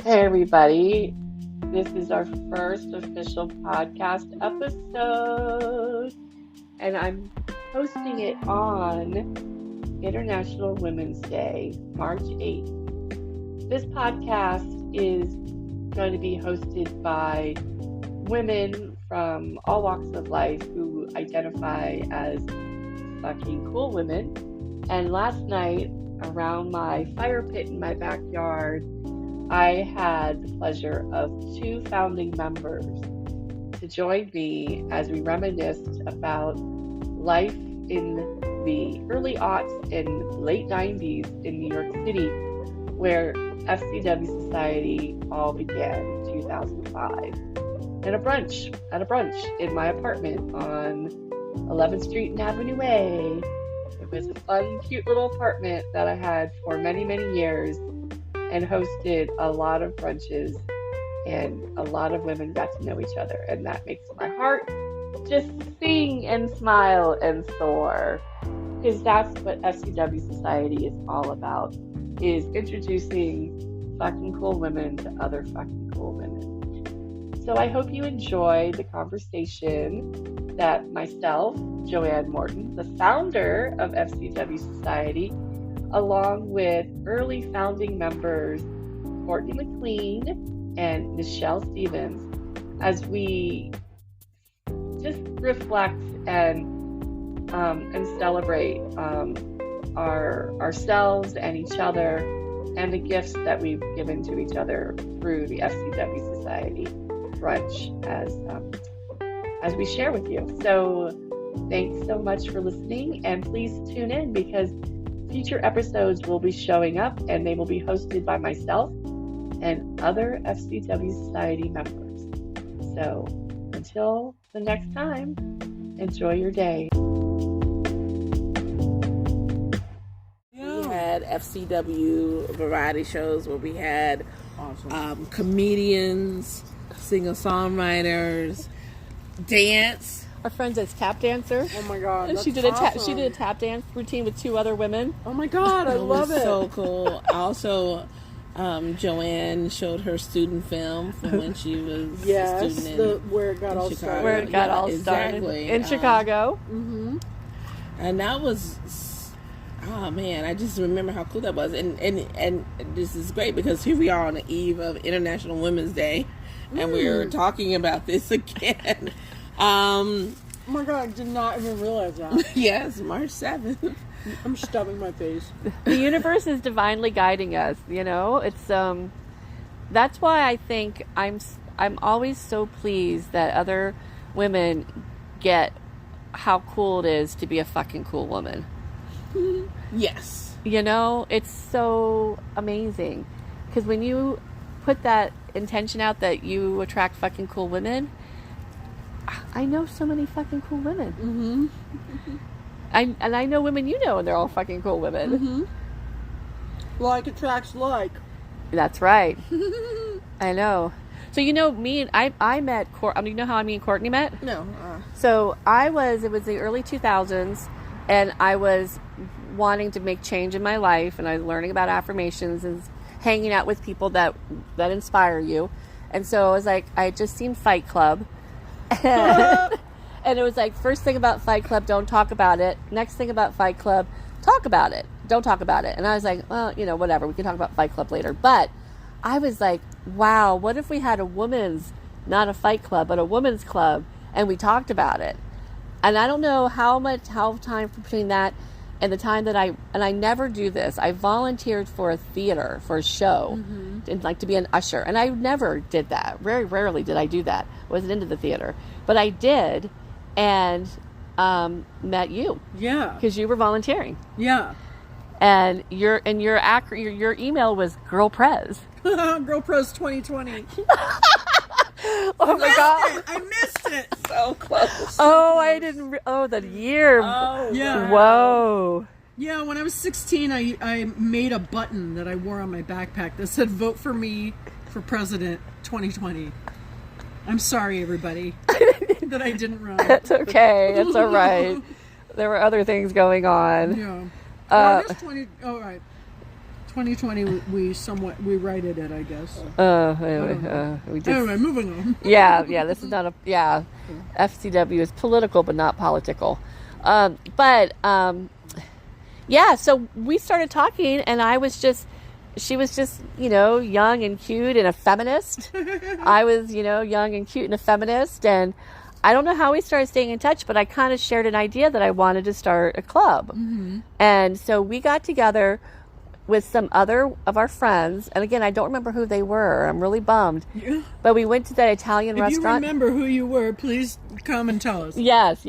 Hey everybody, this is our first official podcast episode, and I'm hosting it on International Women's Day, March 8th. This podcast is going to be hosted by women from all walks of life who identify as fucking cool women. And last night, around my fire pit in my backyard, I had the pleasure of 2 founding members to join me as we reminisced about life in the early aughts and late 90s in New York City, where FCW Society all began in 2005. At a brunch in my apartment on 11th Street and Avenue A. It was a fun, cute little apartment that I had for many, many years, and hosted a lot of brunches, and a lot of women got to know each other, and that makes my heart just sing and smile and soar, because that's what FCW Society is all about, is introducing fucking cool women to other fucking cool women. So I hope you enjoy the conversation that myself, Joanne Morton, the founder of FCW Society, along with early founding members Courtney Mclean and Nichelle Stevens, as we just reflect and celebrate ourselves and each other and the gifts that we've given to each other through the FCW Society brunch as we share with you. So thanks so much for listening, and please tune in because future episodes will be showing up, and they will be hosted by myself and other FCW Society members. So until the next time, enjoy your day. We had FCW variety shows where we had comedians, singer-songwriters, dance. Our friend's a tap dancer. Oh my god, and that's she did awesome. a tap dance routine with 2 other women. Oh my god, I love it. So cool. Also, Joanne showed her student film from when she was a student where it got all started. Where it got all started exactly. in Chicago. Mm-hmm. And that was, oh man, I just remember how cool that was. And this is great because here we are on the eve of International Women's Day, and we're talking about this again. Oh my god, I did not even realize that. Yes, March 7th. I'm stubbing my face. The universe is divinely guiding us, you know? It's that's why I think I'm always so pleased that other women get how cool it is to be a fucking cool woman. Yes. You know, it's so amazing. Because when you put that intention out that you attract fucking cool women, I know so many fucking cool women. Mm-hmm. I know women you know, and they're all fucking cool women. Mm-hmm. Like attracts like. That's right. I know. So you know me and I met you know how me and Courtney met? No. So it was the early 2000s, and I was wanting to make change in my life, and I was learning about affirmations and hanging out with people that inspire you. And so I was like, I had just seen Fight Club. And it was like, first thing about Fight Club, don't talk about it. Next thing about Fight Club, talk about it. Don't talk about it. And I was like, well, you know, whatever. We can talk about Fight Club later. But I was like, wow, what if we had a woman's, not a Fight Club, but a women's club, and we talked about it? And I don't know how time between that and the time that I never do this. I volunteered for a theater, for a show, and like to be an usher. And I never did that. Very rarely did I do that. Wasn't into the theater. But I did, and met you. Yeah. Because you were volunteering. Yeah. And your email was Girl Prez. Girl Pros 2020. Oh my god. I missed it. So close. Oh, I didn't. The year. Oh, yeah. Whoa. Yeah, when I was 16, I made a button that I wore on my backpack that said, "Vote for me for president 2020." I'm sorry, everybody, that I didn't run. It's okay. It's all right. There were other things going on. Yeah. Well, I guess 20. Oh, right. 2020, we righted it, I guess. We just, Anyway, moving on. yeah, this is not a, FCW is political, but not political. Yeah, so we started talking, and she was just, young and cute and a feminist. I was, young and cute and a feminist, and I don't know how we started staying in touch, but I kind of shared an idea that I wanted to start a club. Mm-hmm. And so we got together with some other of our friends, and again, I don't remember who they were. I'm really bummed. Yeah. But we went to that Italian restaurant. If you remember who you were, please come and tell us. Yes.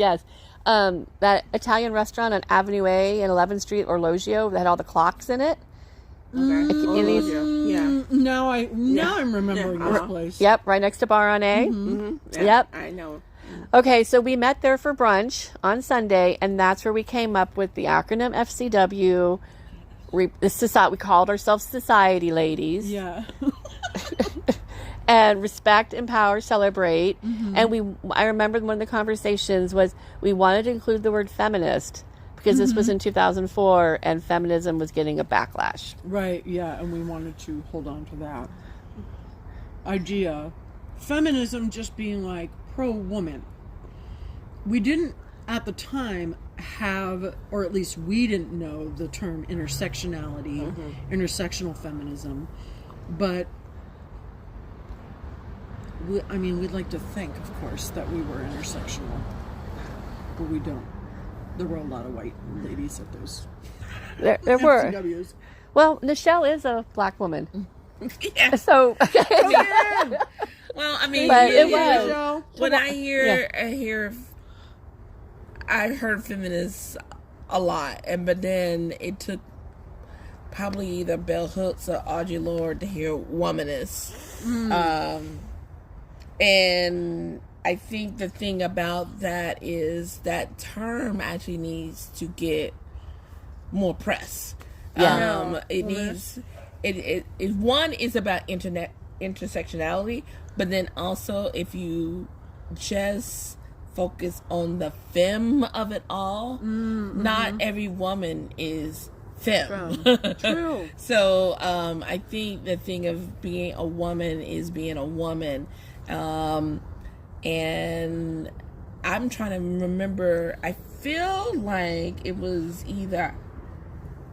That Italian restaurant on Avenue A and 11th Street, Orologio, that had all the clocks in it. Yeah. Now I'm remembering this place. Yep, right next to Bar on A. Mm-hmm. Yeah, yep. I know. Okay, so we met there for brunch on Sunday, and that's where we came up with the acronym FCW. We called ourselves Society Ladies. Yeah. And respect, empower, celebrate. Mm-hmm. And I remember one of the conversations was we wanted to include the word feminist because this was in 2004 and feminism was getting a backlash. Right, yeah, and we wanted to hold on to that idea. Feminism just being like pro-woman. We didn't, at the time, have, or at least we didn't know the term intersectionality, intersectional feminism, but we'd like to think, of course, that we were intersectional, but we don't. There were a lot of white ladies at those. There were. FCWs. Well, Nichelle is a black woman. Yeah. So. Well, I mean, but it was. When I heard feminists a lot, but then it took probably either Bell Hooks or Audre Lorde to hear womanist. And I think the thing about that is that term actually needs to get more press. Yeah. It needs. It one is about intersectionality, but then also if you just focus on the femme of it all, not every woman is femme. True. So I think the thing of being a woman is being a woman. And I'm trying to remember, I feel like it was either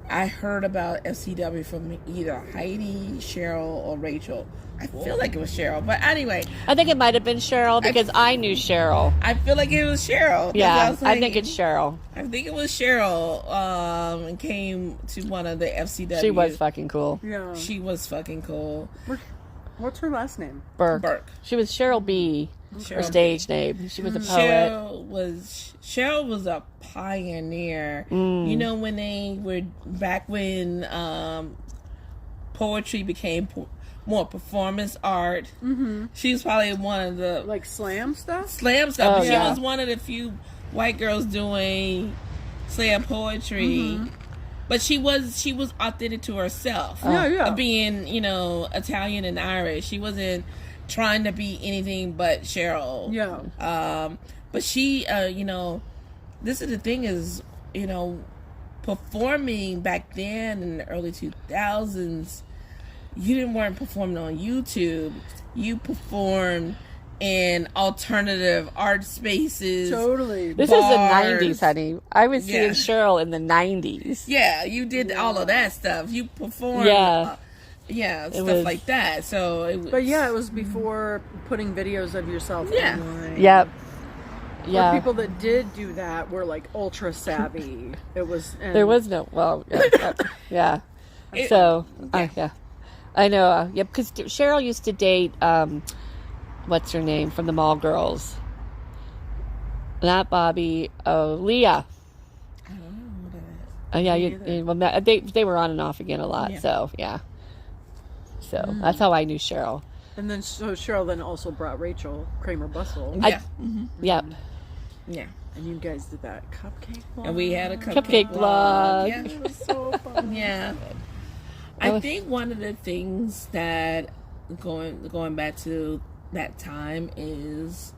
I heard about FCW from either Heidi, Cheryl, or Rachel. I feel like it was Cheryl, but anyway. I think it might have been Cheryl because I knew Cheryl. I feel like it was Cheryl. Yeah, I think it's Cheryl. I think it was Cheryl, and came to one of the FCW. She was fucking cool. Yeah. She was fucking cool. What's her last name? Burke. She was Cheryl B. Her stage name. She was a poet. Cheryl was a pioneer. You know, when they were back when poetry became more performance art. She was probably one of the like slam stuff. Oh, she was one of the few white girls doing slam poetry. But she was authentic to herself. Yeah. Being, Italian and Irish. She wasn't trying to be anything but Cheryl. Yeah. But she, this is the thing is, performing back then in the early 2000s, you weren't performing on YouTube. You performed in alternative art spaces. Totally. This is the 90s, honey. I was seeing Cheryl in the 90s. Yeah, you did all of that stuff. You performed. Stuff like that. So it was, but it was before putting videos of yourself online. Yep. Yeah. People that did do that were like ultra savvy. There was no. Well, yeah. I know. Because Cheryl used to date. What's her name from the Mall Girls? Not Bobby. Oh, Leah. I don't know what that is. They were on and off again a lot. Yeah. So yeah. So that's how I knew Cheryl. And then Cheryl then also brought Rachel Kramer Bustle. Yep. Yeah. And you guys did that cupcake blog. And we had a cupcake blog. Yeah, it was so fun. Yeah. I think one of the things that going back to that time is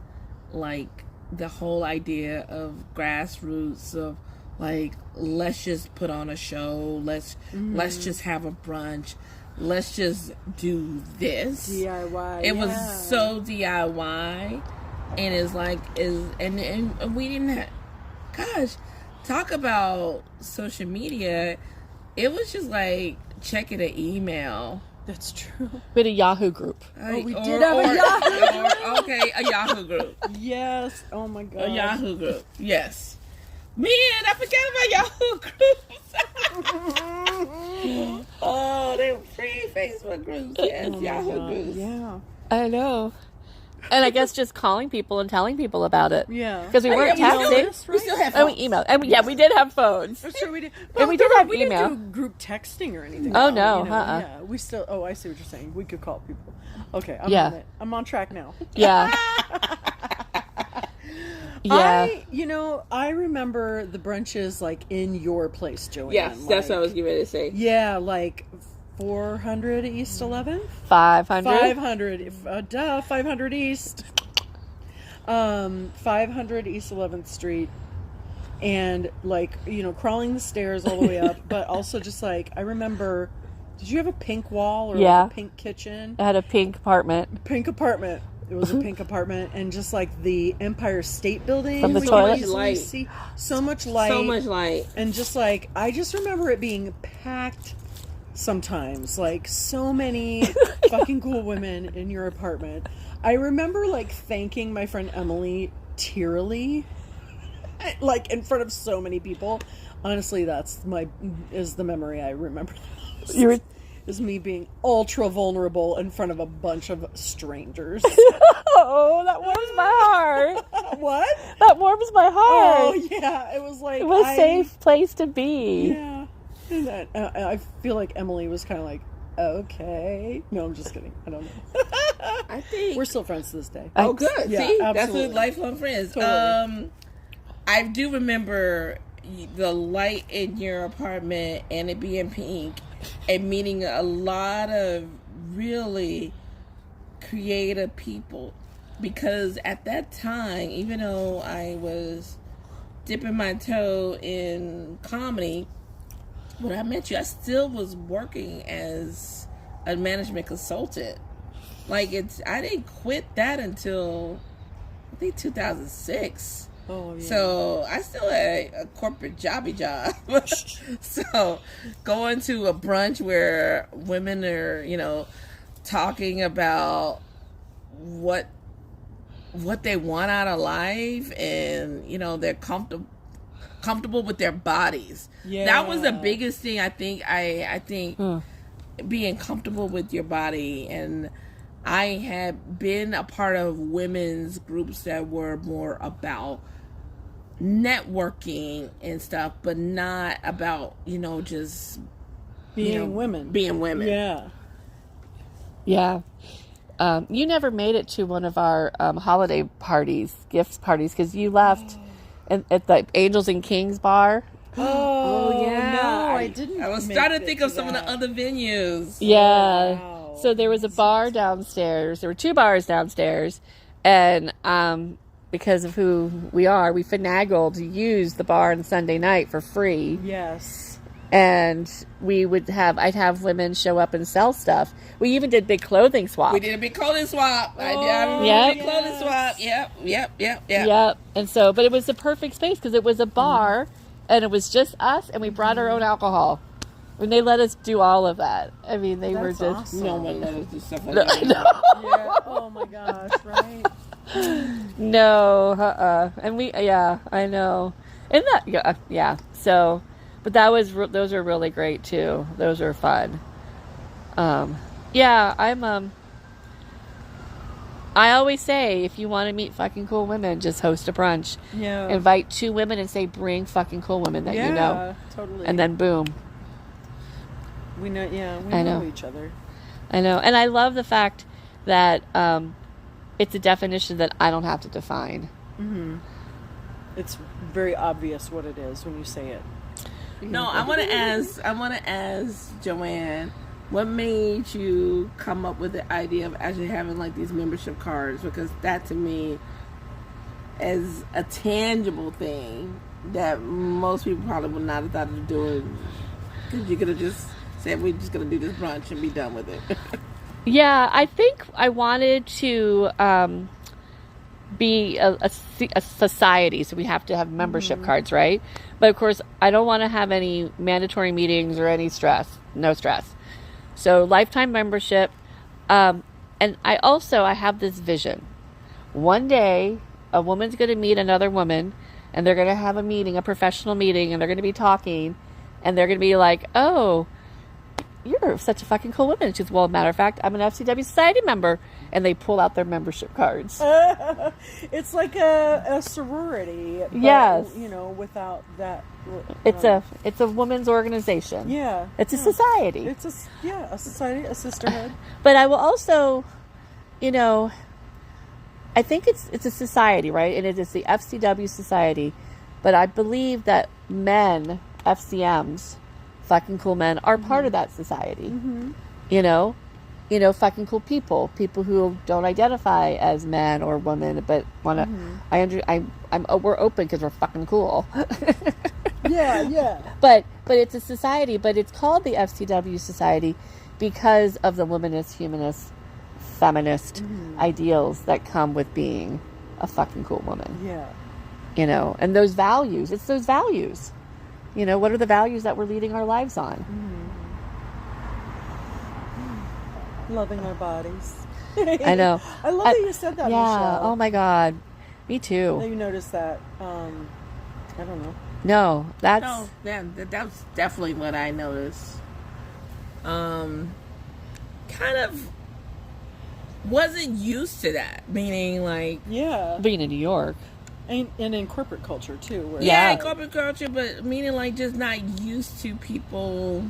like the whole idea of grassroots, of like, let's just put on a show. Let's just have a brunch. Let's just do this. DIY. It was so DIY, and it's like and we didn't have, gosh, talk about social media. It was just like checking an email. That's true. We had a Yahoo group. We did have a Yahoo. Okay, a Yahoo group. Yes. Oh my God. A Yahoo group. Yes. Man, I forgot about Yahoo groups. Oh, they were free Facebook groups. Yes, Yahoo groups. Yeah. I know. And I guess just calling people and telling people about it. Yeah. Because we weren't texting. We still have And we phones. emailed. And we did have phones. I'm sure we did. And we did have we email. didn't do group texting or anything. Oh, like that, no, you know? uh-uh. Yeah, we still. Oh, I see what you're saying. We could call people. Okay, I'm Yeah. on it. I'm on track now. Yeah. Yeah. I remember the brunches like in your place, Joanne. Yes, that's what I was getting ready to say. Yeah, like 400 East 11th. 500. 500. 500 East. 500 East 11th Street. And like, crawling the stairs all the way up, but also just like, I remember, did you have a pink wall or Yeah. like a pink kitchen? I had a pink apartment. Pink apartment. It was a pink apartment, and just like the Empire State Building. From the we toilet? could easily see so much light. So much light. And just like, I just remember it being packed sometimes. Like, so many fucking cool women in your apartment. I remember like thanking my friend Emily tearily, like in front of so many people. Honestly, that's is the memory I remember. You were... Is me being ultra vulnerable in front of a bunch of strangers. Oh, that warms my heart. What? That warms my heart. Oh, yeah. It was like... It was a safe place to be. Yeah. And I feel like Emily was kind of like, okay. No, I'm just kidding. I don't know. I think We're still friends to this day. Oh, good. Yeah, See, that's absolutely. what lifelong friends. Totally. I do remember the light in your apartment and it being pink, and meeting a lot of really creative people, because at that time, even though I was dipping my toe in comedy, when I met you, I still was working as a management consultant. Like, I didn't quit that until I think 2006. Oh, yeah. So I still had a corporate jobby job. So going to a brunch where women are, talking about what they want out of life, and they're comfortable with their bodies. Yeah. That was the biggest thing. I think being comfortable with your body. And I had been a part of women's groups that were more about networking and stuff, but not about, just Being women. Being women. Yeah. Yeah. You never made it to one of our holiday parties, gifts parties, because you left at the Angels and Kings bar. Oh, yeah. No, I didn't. I was make trying to it think of some of that. the other venues. Yeah. Wow. So there was a bar downstairs. There were 2 bars downstairs. And because of who we are, we finagled to use the bar on Sunday night for free. Yes. And I'd have women show up and sell stuff. We even did big clothing swap. We did a big clothing swap. I remember Yep. a big clothing swap. Yep. Yep. And so, but it was the perfect space because it was a bar and it was just us, and we brought our own alcohol. And they let us do all of that. I mean, they That's were just... awesome. No one let us do stuff like No, that. no. Yeah. Oh my gosh. Right. No, and I know. And that, yeah. So, but those are really great too. Those are fun. Yeah, I always say, if you want to meet fucking cool women, just host a brunch. Yeah. Invite 2 women and say, bring fucking cool women that you know. Totally. And then boom. we know. Yeah. We I know know. each other. I know. And I love the fact that it's a definition that I don't have to define. Mm-hmm. It's very obvious what it is when you say it. No, I want to ask Joanne, what made you come up with the idea of actually having like these membership cards? Because that to me is a tangible thing that most people probably would not have thought of doing, because you could have just said, we're just going to do this brunch and be done with it. Yeah, I think I wanted to be a society, so we have to have membership cards, right? But of course, I don't want to have any mandatory meetings or any stress. No stress. So lifetime membership. And I have this vision. One day, a woman's going to meet another woman, and they're going to have a meeting, a professional meeting, and they're going to be talking, and they're going to be like, oh, you're such a fucking cool woman. She's, well, matter of fact, I'm an FCW Society member. And they pull out their membership cards. It's like a sorority. But, yes. Without that. It's a women's organization. Yeah. It's a society. It's a society, a sisterhood. But I will also, I think it's a society, right? And it is the FCW Society. But I believe that men, FCMs, fucking cool men, are part of that society. Mm-hmm. Fucking cool people who don't identify as men or women, but want to. We're open because we're fucking cool. Yeah. But it's a society. But it's called the FCW Society because of the womanist, humanist, feminist ideals that come with being a fucking cool woman. Yeah. And those values. It's those values. What are the values that we're leading our lives on? Loving our bodies. I know. I love that you said that, yeah. Nichelle. Oh my God. Me too. That you noticed that. I don't know. No, that's... No, that's definitely what I noticed. Kind of wasn't used to that. Meaning, like... Yeah. Being in New York. And in corporate culture, too. Where in corporate culture, but meaning, like, just not used to people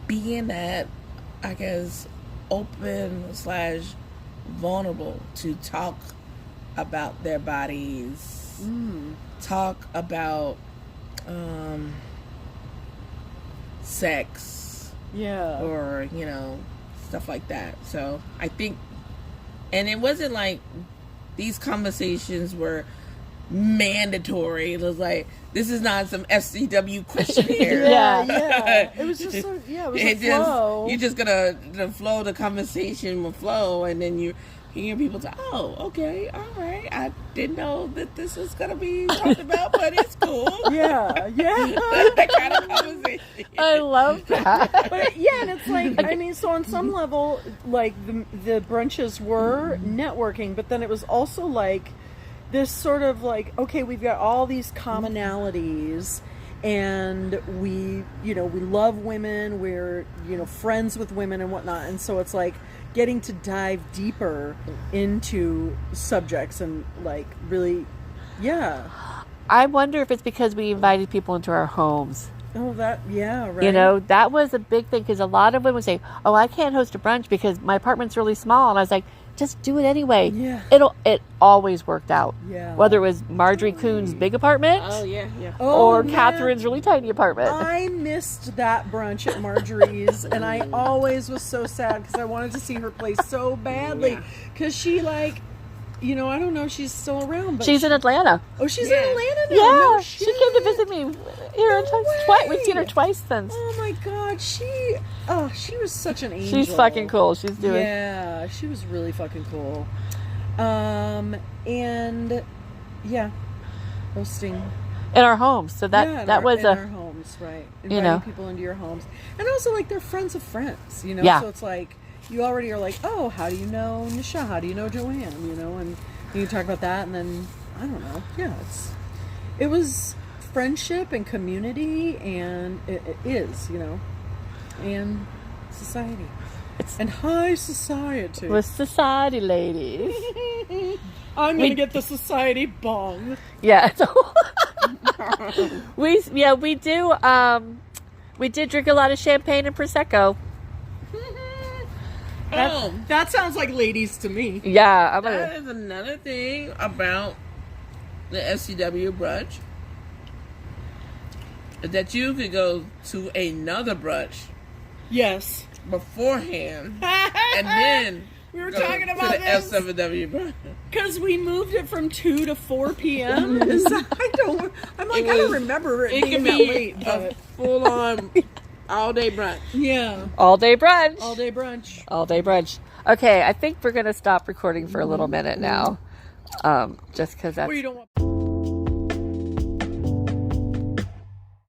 being that, I guess, open/vulnerable to talk about their bodies, talk about sex, or stuff like that. So I think, and it wasn't like these conversations were mandatory. It was like, this is not some FCW questionnaire. Yeah. It was just it was a flow. You're just gonna the conversation will flow, and then you hear people say, oh, okay, all right, I didn't know that this was gonna be talked about, but it's cool. Yeah. That kind of conversation. I love that. But and it's like, so on some level, like the brunches were networking, but then it was also like this sort of like, okay, we've got all these commonalities, and we love women, we're friends with women and whatnot, and so it's like getting to dive deeper into subjects and like really, I wonder if it's because we invited people into our homes. Oh, right. That was a big thing, because a lot of women say, oh, I can't host a brunch because my apartment's really small. And I was like, just do it anyway. Yeah. It always worked out. Yeah. Whether it was Marjorie Kuhn's big apartment or Catherine's really tiny apartment. I missed that brunch at Marjorie's, and I always was so sad because I wanted to see her play so badly. Because she I don't know if she's still around, but she's in Atlanta. Oh, she's in Atlanta now. Yeah, No she shit. came to visit me here twice. We've seen her twice since. Oh my God, she was such an angel. She's fucking cool. She's doing. Yeah, she was really fucking cool. Hosting In our homes, so that was in our homes, right? Inviting people into your homes, and also like they're friends of friends, Yeah. So it's like you already are like, oh, how do you know Nichelle? How do you know Joanne? And you talk about that, and then I don't know. Yeah, it was friendship and community, and it is, and society. And high society. With society ladies. I'm gonna get the society bong. Yeah. We do. We did drink a lot of champagne and prosecco. That sounds like ladies to me. Yeah, That is another thing about the SCW brunch, that you could go to another brunch. Yes. Beforehand, and then we were go talking about to the this. FCW brunch. Because we moved it from 2 to 4 p.m. I'm like, I don't remember it being that late. A full-on all-day brunch. Yeah. All day brunch. All day brunch. All day brunch. Okay, I think we're going to stop recording for a little minute now. Just because that's... Well, you don't want...